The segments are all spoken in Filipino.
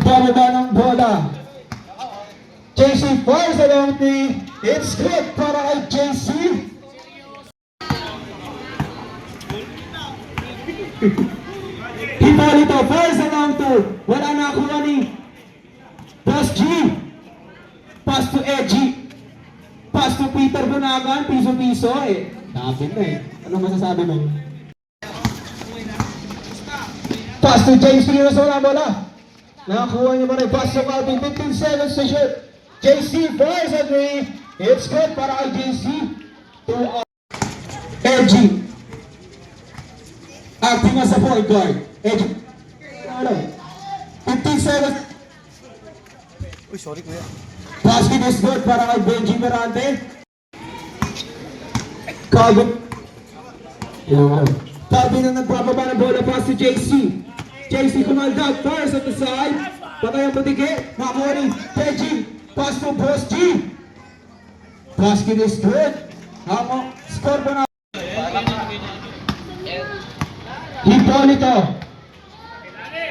nagbababa ng bola. JC fires along three. It's good para kay JC. Hipolito fires along two. Wala na kuha ni Boss G. Pass to Edgy. Pass to Peter Bunagan. Piso-piso eh. Dapat na eh. Ano masasabi mo? Pass to James Rios. Wala bola. Nakakuha niyo pa rin. Pass to Calvin. 15 seconds to shoot. JC fires a three. It's good para kay JC. To Edgy. Acting as a point guard. Edgy. 15 seconds. Uy, sorry kuya. Basket is good para kay Benji Merante. Calvin ang nagpapaba ng bola. Pass to JC. JC kumaldag. Fires at the side. Patay ang patike. Nakakuha ni Benji. Pass to Boss G. Basket is good. Score pa na. Hipolito.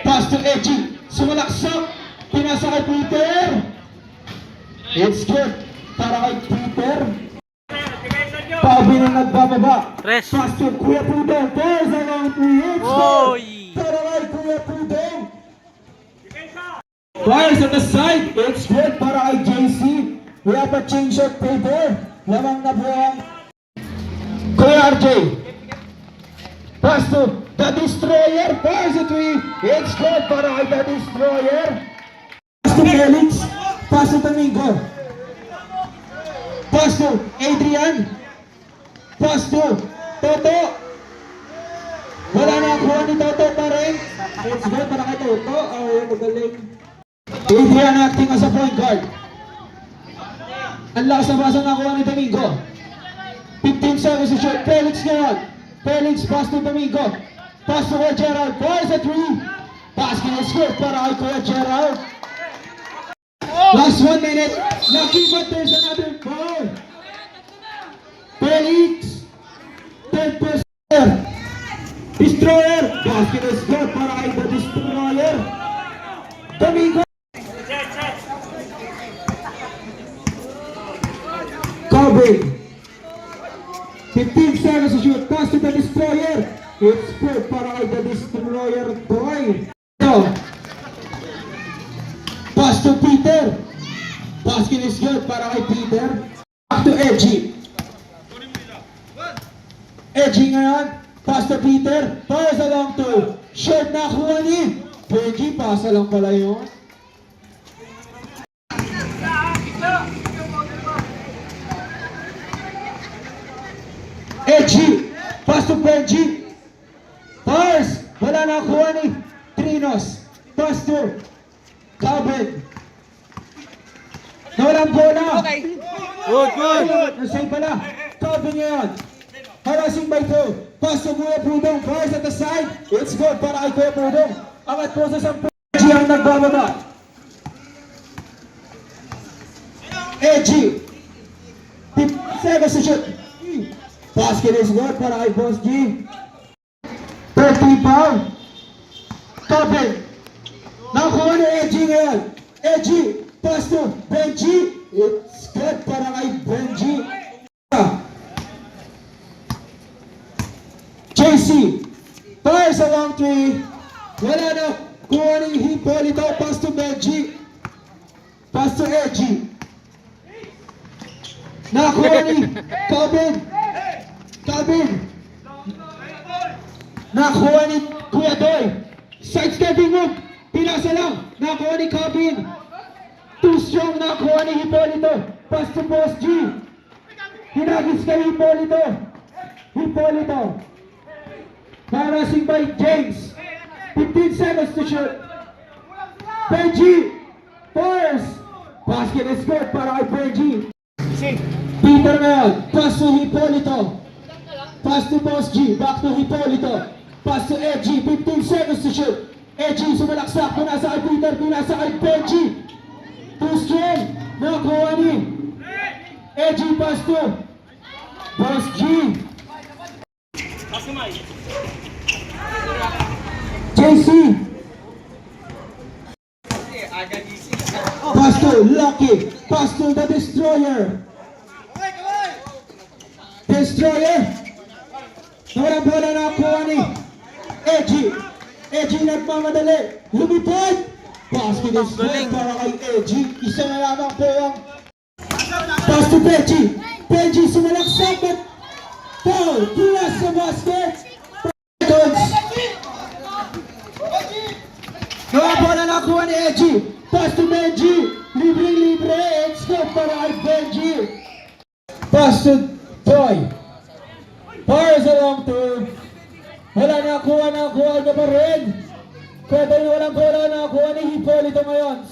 Pass to Edgy. Sumalaksak. Pinasa kay Peter. It's good para kay Peter. Pabi na nagbababa. Press. Pass to Kuya Pudong. Fires along three. It's good para kay Kuya Pudong. Fires at the side. It's good para kay JC. We have a change of paper. Lamang na buwang. Kuya RJ. Pass to the Destroyer. Fires a three. It's good para kay the Destroyer. Pass to Felix. Pass to Domingo. Pass to Adrian. Pass to Toto. Wala na kuha ni Toto pa rin. It's good para kay Toto. Ay, magaling. Adrian acting as a point guard. Ang lakas na basa na kuha ni Domingo. 15 seconds to shoot. Felix ngayon. Felix pass to Domingo. Pass to Kuya Gerald. Fires a three. Basket is good para kay Kuya Gerald. Last 1 minute. Lucky, but there's another foul. Felix. 10%. Destroyer. Basket is good para kay the Destroyer. Domingo. Covering. 15 seconds to shoot. Pass to the Destroyer. It's good para kay the Destroyer boy. Pass to Peter. Basket is good para kay Peter. Back to Edgy. Edgy ngayon. Pass to Peter. Fires along to. Short na kuha ni Benji. Pasa lang pala yun. Edgy. Pass to Benji. Fires. Wala na kuha ni Trinos. Pass to Calvin. Nawalang bola. Okay. Good. Nasay pala. Calvin ngayon. Harassing by two. Pass to Kuya Pudong. Fires at the side. It's good para kay Kuya Pudong. Angat po sa sampu. Edgy ang nagbababa. Edgy. 15 seconds to shoot. Basket is good para kay Boss G. 30 foul. Calvin. Nakuha ni Edgy ngayon. Edgy. Pass to Benji. It's good para kay Benji. JC. Fires along three. Wala na. Kuha ni Hipolito. Pass to Benji. Pass to Edgy. Nakuha ni Calvin. Nakuha ni Kuya Doy. Sidestepping move. Pinasa lang. Nakuha ni Calvin. Too strong. Nakuha ni Hipolito. Pass to Boss G. Hinagis kay Hipolito. Harassing by James. 15 seconds to shoot. Benji. Fires. Basket is good para kay Benji. Peter ngayon. Pass to Hipolito. Pass to Boss G. Back to Hipolito. Pass to Edgy. 15 seconds to shoot. Edgy sumalaksak. Pinasa kay Peter. Pinasa kay Benji. Too strong. Nakuha ni Edgy. Pass to Boss G. JC. Pass to Lucky. Pass to the Destroyer. Destroyer. Nawalang bola na kuha ni Edgy. Edgy nagmamadali. Lumipad. Basket is good para kay Edgy. Isa na lamang po ang pass to Benji. Benji sumalaksak at foul. Tulas sa basket. Nawalang bola na kuha ni Edgy. Pass to Benji. Libre. It's good para kay Benji. Pass to Toy. Fires along to. Wala nakuha niya pa rin. Pwede walang bola nakuha ni Hipolito ngayon.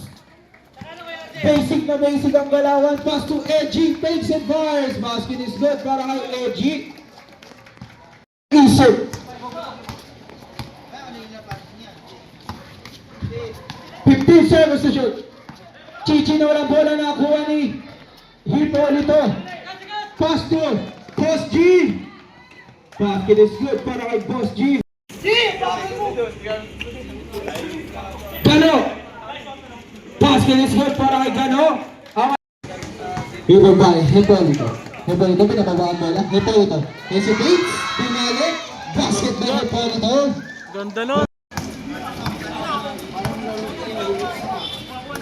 Basic ang galawan. Pass to Edgy. Takes and fires. Basket is good para kay Edgy. Isip. 15 seconds to shoot. Chichi na walang bola nakuha ni Hipolito. Pass to Boss G. Basket is good para kay Boss G. Gano. Basket is good para kay Gano. Hipolito. Hipolito, pinababa ang bola. Hipolito. Hesitates. Pinali. Basket by Hipolito. Ganda nun.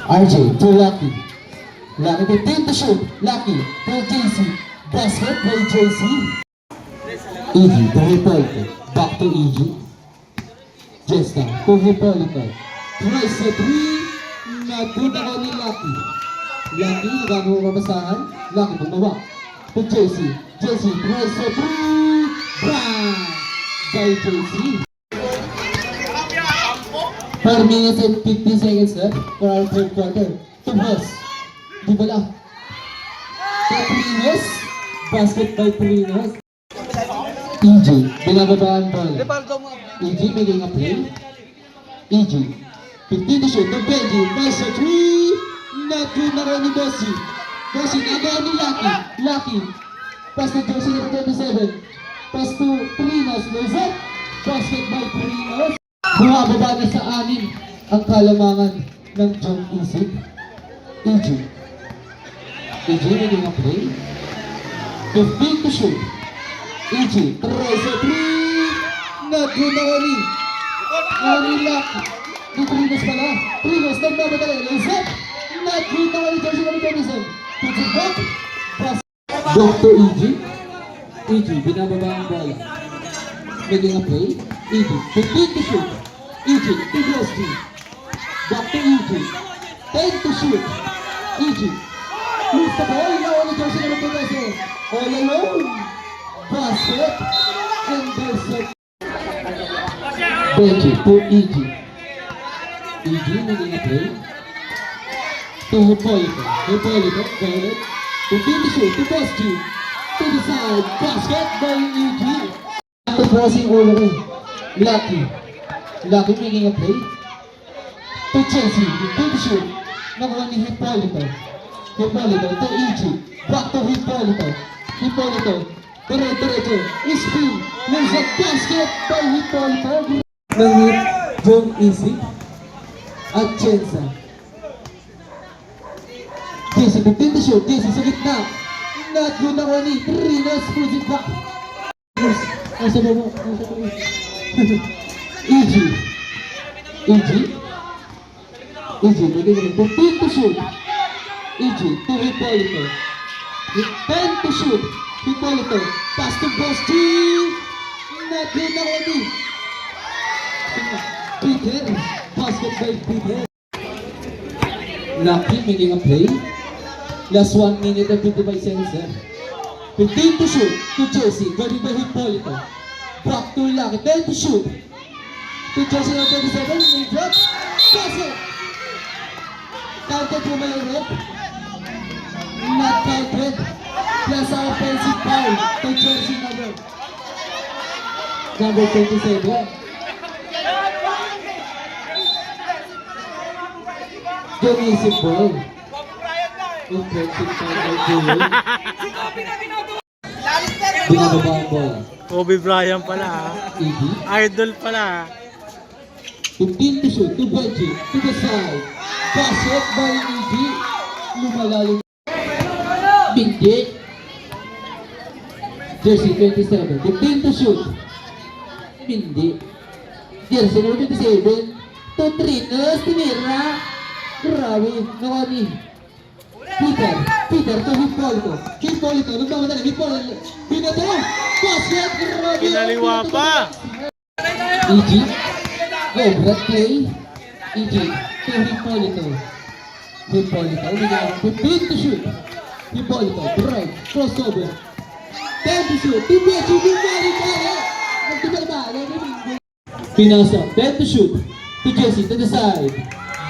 RJ to Lucky. Lucky 15 to shoot. Lucky to JC. Basket by JC. EG to Hipolito. Back to EG. Jesta to Hipolito. Tries the 3. Nagpunta ko ni Lucky. Lucky, nagagawa mabasahan. Lucky bumawa. To JC. JC tries the 3. Bang! By JC. 4 minutes and 50 seconds left for our third quarter. To Boss. Di bala. To Prinos. Basket by Prinos. EG, binababa ang bola. EG making a play. EG, 15 to shoot. To Benji, pass a 3. Not good na rin ni Bossy. Bossy, nagawa ni Lucky. Lucky. Pass to Josie number 27. Pass to Prinos. Lays up. Basket by Prinos. Bumababa na sa anin ang kalamangan ng John Isip. EG. EG making a play. 15 to shoot. EG, tries a 3. Not good na rin. Nani Lucky. Di Prinos pala. Prinos, nagmamadali. Lays up. Not good na rin. Josie number 27. Puts it back. Back to EG. EG, binababa ang bola. Making a play. EG, 15 to shoot. EG, to Boss G. Back to EG. 10 to shoot. EG. Lose the ball. Now on the jersey number 27. All alone. Basket. And there's a Benji to EG. EG making a play. To Hipolito. Hipolito, got it. 15 to shoot. To Boss G. To the side. Basket by EG. After crossing all the way. Lucky. Lucky making a play. To Chelsea. To the shoot. Nakuha ni Hipolito. Hipolito to EG. Back to Hipolito. Hipolito. Diretso. Spin. There's a basket by Hipolito. Nangit John Easy. At Chensa. JC 15 to shoot. JC sa gitna. Not good na ni Rinos. Puts it back. Nasa baba. EG. EG. EG. Pwede naman. 15 to shoot. EG. To Hipolito. 10 to shoot. Hipolito. Pass to Boss G. Not good na ni Peter. Basket by Peter. Lucky making a play. Last 1 minute and 55 seconds left. 15 to shoot. To Jesse. Guarded by Hipolito. Back to Lucky. 10 to shoot. To Jesse number 27. May drop. Pass it. Counted from Malorot. Not counted. Plus our offensive foul. To Jesse number 27. John Isip ball. Offensive foul by Joel. Binababa ang bola. Kobe Bryant pala ha. EG. Idol pala ha. 15 to shoot. To Benji. To the side. Basket by EG. Lumalalim. Bindi. Jersey 27. 15 to shoot. Bindi. Jersey number 27. To Trinos. Tinira. Grabe. Nawani. Peter to Hippolito. Hippolito. Nagmamadali. Hippolito. Pinato. Basket. Grabe. Pinaliwa pa. EG. Brad play. EG. To Hippolito. Hippolito. 15 to shoot. Hippolito. Drive. Crossover. 10 to shoot. Hippolito. Pinasa. 10 to shoot. To Jesse. To the side.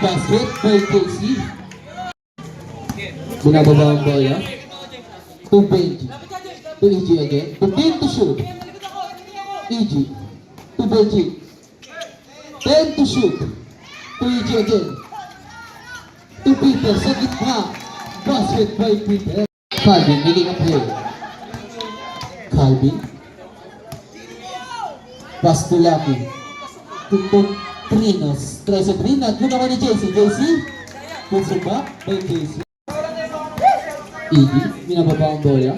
Basket by Casey. Binababa ang bola. To Benji. To EG again. 15 to shoot. EG. To Benji. 10 to shoot. To EG again. To Peter sa gitna. Basket by Peter. Calvin making a play. Calvin. Pass to Lucky. To Trinos. Try sa Trinos. Doon naman ni JC. JC. Puts it back by JC. Iggy. Binababa ang bola.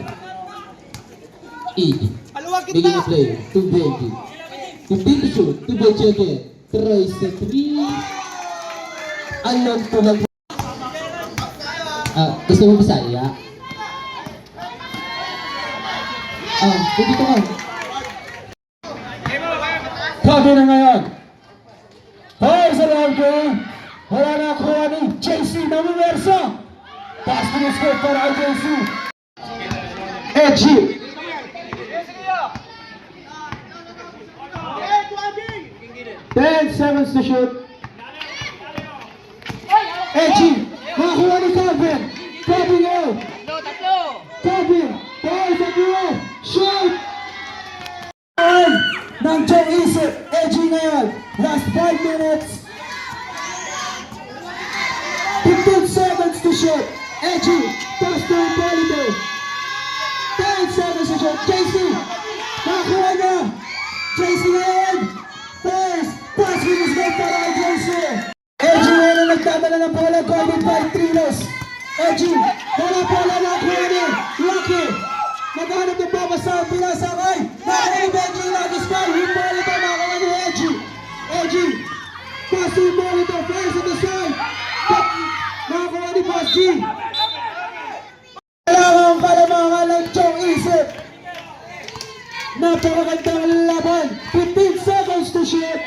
Iggy. Making a play. To Benji. 15 to shoot. To Benji again. Try sa 3. Along to lang. Gusto mo Bisaya? Dito ka. Sabi na ngayon. Hoy, sa loob ko. Wala na kuha ni JC na Mumersa. Pass to the score para kay JC. Edgy. 10 seconds to shoot. Edgy. Makakuha ni Calvin. Calvin out. Calvin. Ball sa duo. Shoot. Ng Joe Isip. Edgy ngayon. Last 5 minutes. 15 seconds to shoot. Edgy. Pass to Hippolito. 10 seconds to shoot. JC. Makakuha na. JC ngayon. First. Pass with his goal para kay JC. Edgy ngayon ang nagdadala ng bola. Golden by Trinos. Edgy. Bola bola na kuha ni Lucky. Naghahanap ng babasa. Pinasakay. Nakakuha Benji. Nag-spy. Hippolito. Nakakuha ni Edgy. Edgy. Pass to Hippolito. First at the side. Nakakuha ni Boss G. Kailangan kalamangan ng Chong Isip. Napakagandang laban. 15 seconds to shoot.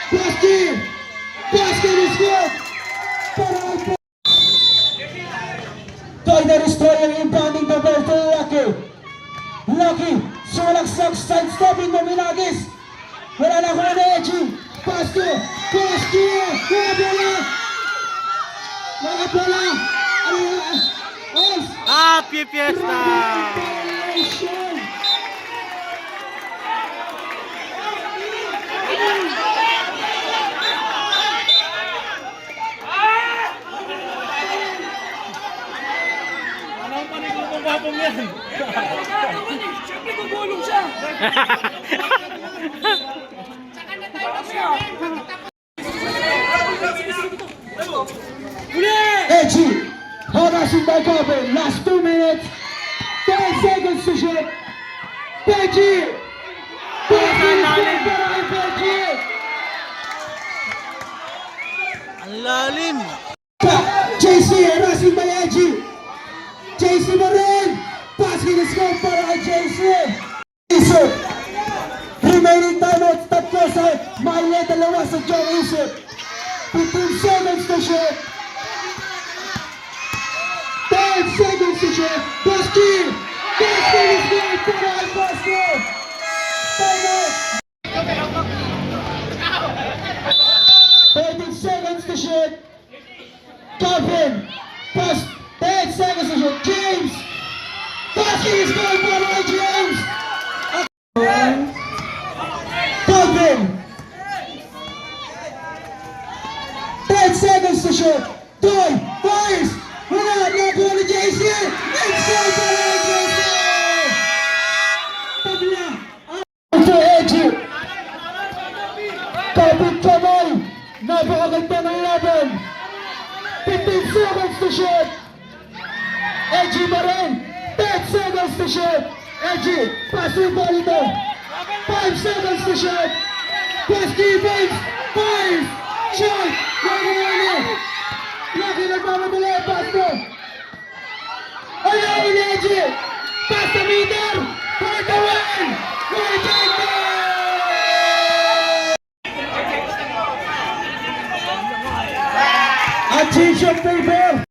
Boss G. Basket is good. Toy the Destroyer inbounding the ball to Lucky. Lucky. Sulaksak side stopping na Minagis. Wala na kuha na Edgy. Pass to Boss G. Mga bola. Mga bola. Ano yan? Happy Fiesta! Anong panigong kong babong yan? Siyempre gugulong siya! Edgy. Harassing by Calvin. Last 2 minutes. 10 seconds to shoot. Benji. Benji is good para kay Benji. Ang lalim! JC harassing by Edgy. JC mo rin. Basket is good para kay JC. Isip. Remaining timeouts. Tatlo sa Maile. Dalawa sa Joe Isip. 15 seconds to shoot. 10 seconds to shoot. Basket. Basket is good para kay Basket. Timeout. 13 seconds to shoot. Calvin. Pass. 10 seconds to shoot. James. Basket is good para kay James. Calvin. 10 seconds to shoot. Toy. Fires. Wala. Nakuha ni JC. It's good para kay JC. Tabla. Ito Edgy. Calvin Kamay. Napakaganda ng laban. 15 seconds to shoot. Edgy pa rin. 10 seconds to shoot. Edgy, pass yung ball ito. 5 seconds to shoot. Pass defense. 5. Shot. Lucky nagmamadali. Pass to. Ayaw ni Edgy. Pass the meter. For the win. We're taking. A change of favor.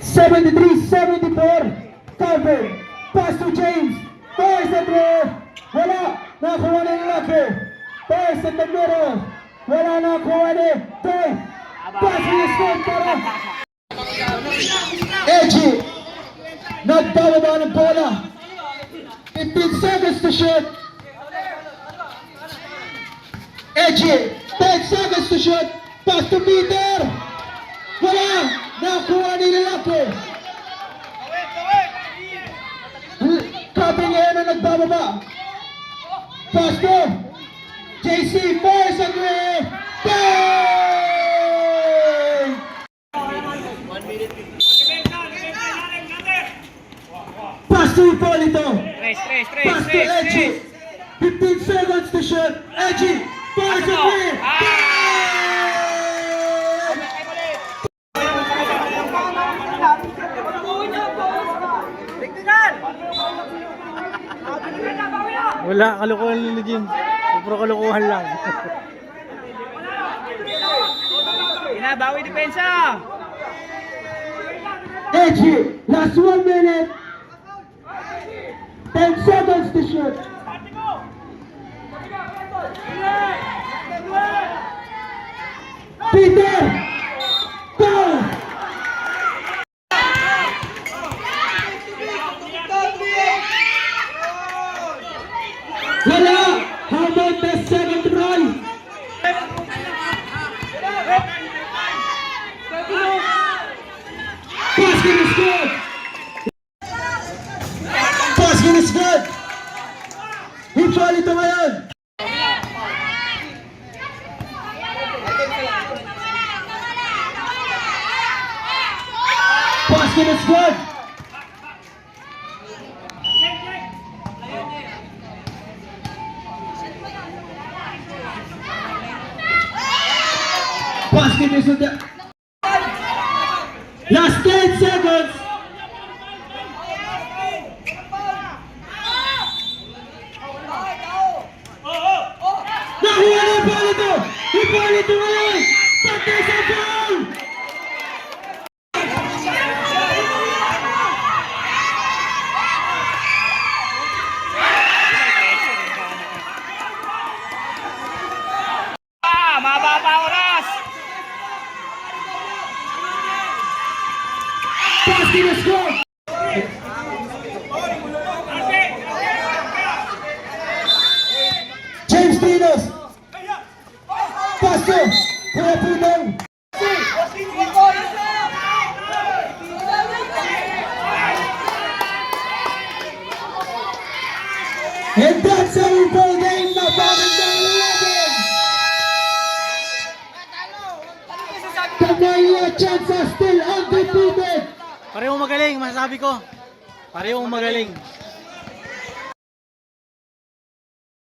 73-74. Cover. Pass to James. Pass at the wala. Nakuha na yung Lucky. Pass at the middle. Wala nakuha ni Toy. Pass to the score para Edgy. Nagbababa ng bola. 15 seconds to shoot. Edgy. 10 seconds to shoot. Pass to Peter. Wala. Nakuha ni Lucky. Copy ngayon na nagbababa. Pass to JC. Force and three. Bang! Pass to Hipólito. Pass to Edgy. 15 seconds to shoot. Edgy. Force and three. Bang! Wala, kalukuhan ni Jim. Puro kalukuhan lang. Binabawi depensa. Edgy, last 1 minute. 10 seconds to shoot. Peter! Go! Wala! How about the second try? Basket is good! Basket is good! Hipólito ngayon! Basket is good! Basket is good! Last 10 seconds! Nakuha ni Hipólito! Hipólito ngayon! Patay sa foul! Mababa oras. Basket is good! James Dinos! Pass to Kuya Pudong! And that's how we ball game na parang ng 11! Pagkaya chance still undefeated! Parehong magaling, masasabi ko. Parehong magaling.